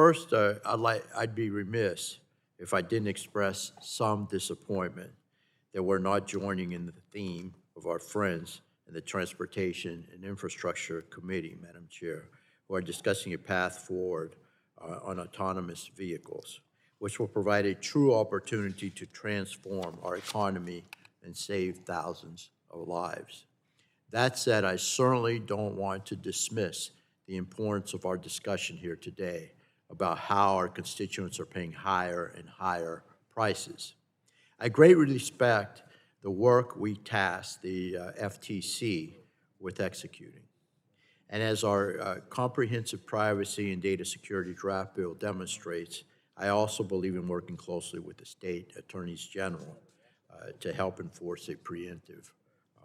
First, I'd be remiss if I didn't express some disappointment that we're not joining in the theme of our friends in the Transportation and Infrastructure Committee, Madam Chair, who are discussing a path forward on autonomous vehicles, which will provide a true opportunity to transform our economy and save thousands of lives. That said, I certainly don't want to dismiss the importance of our discussion here today about how our constituents are paying higher and higher prices. I greatly respect the work we tasked the FTC with executing. And as our comprehensive privacy and data security draft bill demonstrates, I also believe in working closely with the state attorneys general to help enforce a preemptive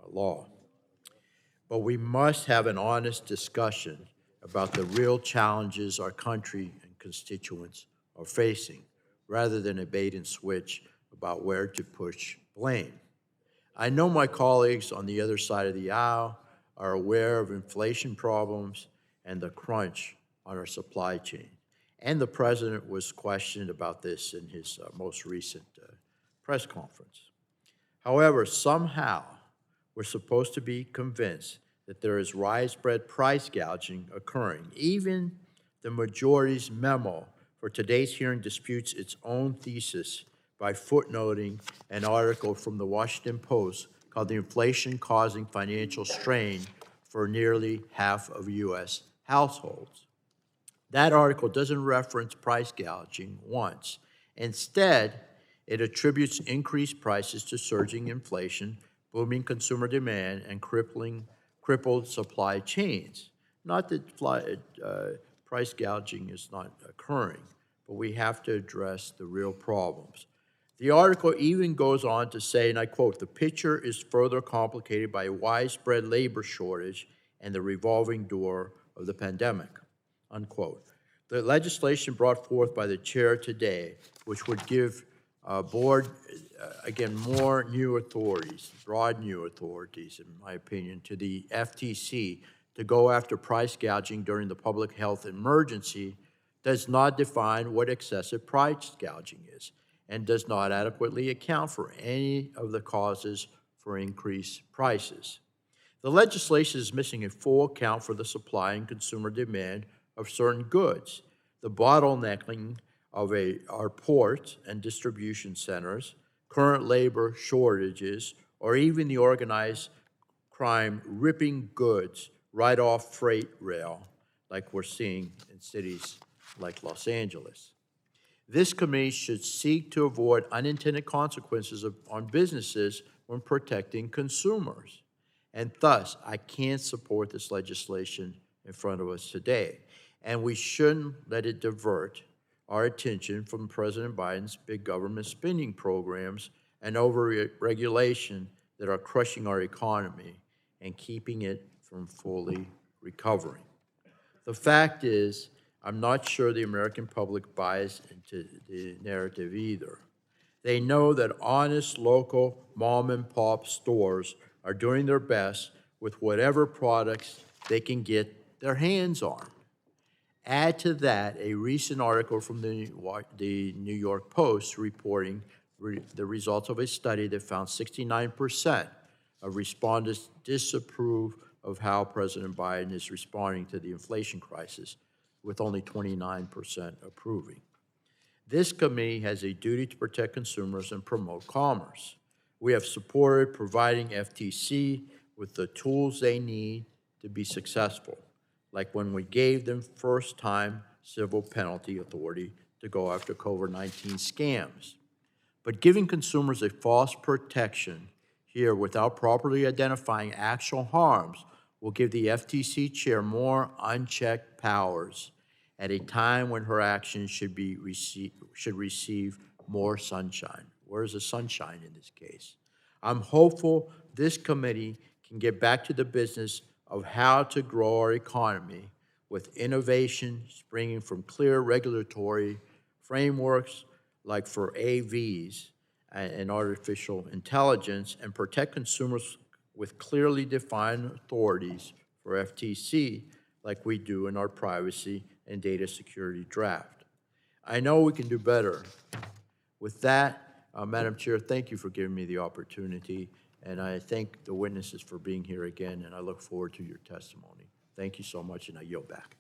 law. But we must have an honest discussion about the real challenges our country and constituents are facing, rather than a bait and switch about where to push blame. I know my colleagues on the other side of the aisle are aware of inflation problems and the crunch on our supply chain. And the president was questioned about this in his most recent press conference. However, somehow we're supposed to be convinced that there is widespread price gouging occurring. Even the majority's memo for today's hearing disputes its own thesis by footnoting an article from the Washington Post called "The Inflation Causing Financial Strain for Nearly Half of U.S. Households." That article doesn't reference price gouging once. Instead, it attributes increased prices to surging inflation, booming consumer demand, and crippled supply chains. Not that price gouging is not occurring, but we have to address the real problems. The article even goes on to say, and I quote, "The picture is further complicated by a widespread labor shortage and the revolving door of the pandemic," unquote. The legislation brought forth by the chair today, which would give board, again, more new authorities, broad new authorities, in my opinion, to the FTC to go after price gouging during the public health emergency, does not define what excessive price gouging is and does not adequately account for any of the causes for increased prices. The legislation is missing a full account for the supply and consumer demand of certain goods, the bottlenecking of our ports and distribution centers, current labor shortages, or even the organized crime ripping goods right off freight rail, like we're seeing in cities like Los Angeles. This committee should seek to avoid unintended consequences on businesses when protecting consumers. And thus, I can't support this legislation in front of us today. And we shouldn't let it divert our attention from President Biden's big government spending programs and over-regulation that are crushing our economy and keeping it from fully recovering. The fact is, I'm not sure the American public buys into the narrative either. They know that honest local mom-and-pop stores are doing their best with whatever products they can get their hands on. Add to that a recent article from the New York Post reporting the results of a study that found 69% of respondents disapprove of how President Biden is responding to the inflation crisis, with only 29% approving. This committee has a duty to protect consumers and promote commerce. We have supported providing FTC with the tools they need to be successful, like when we gave them first-time civil penalty authority to go after COVID-19 scams. But giving consumers a false protection here without properly identifying actual harms will give the FTC chair more unchecked powers at a time when her actions should receive more sunshine. Where's the sunshine in this case? I'm hopeful this committee can get back to the business of how to grow our economy with innovation springing from clear regulatory frameworks like for AVs and artificial intelligence, and protect consumers with clearly defined authorities for FTC like we do in our privacy and data security draft. I know we can do better. With that, Madam Chair, thank you for giving me the opportunity, and I thank the witnesses for being here again, and I look forward to your testimony. Thank you so much, and I yield back.